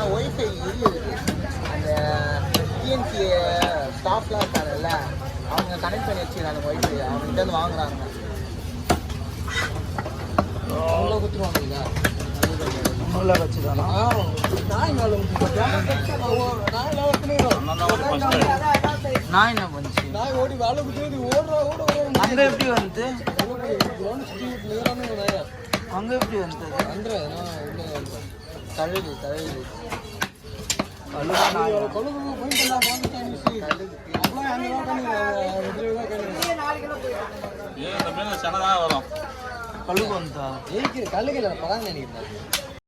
wifi அந்த DNC ஸ்டாஃப்லாம் இருக்காங்கல்ல அவங்க கனெக்ட் பண்ணி வச்சுக்கிறாங்க ஒய்ஃபை அவங்ககிட்ட இருந்து வாங்குறாங்க அவ்வளோ கொடுத்துருவாங்க நல்லா வச்சுதானா நான் என்ன பண்ணுச்சு நான் ஓடி வேலை அங்கே எப்படி வந்து அங்கே எப்படி வந்தது கழுகு கழுகு கழுகு வந்தா கழுகு இல்லை பதான் நினைக்கிறேன்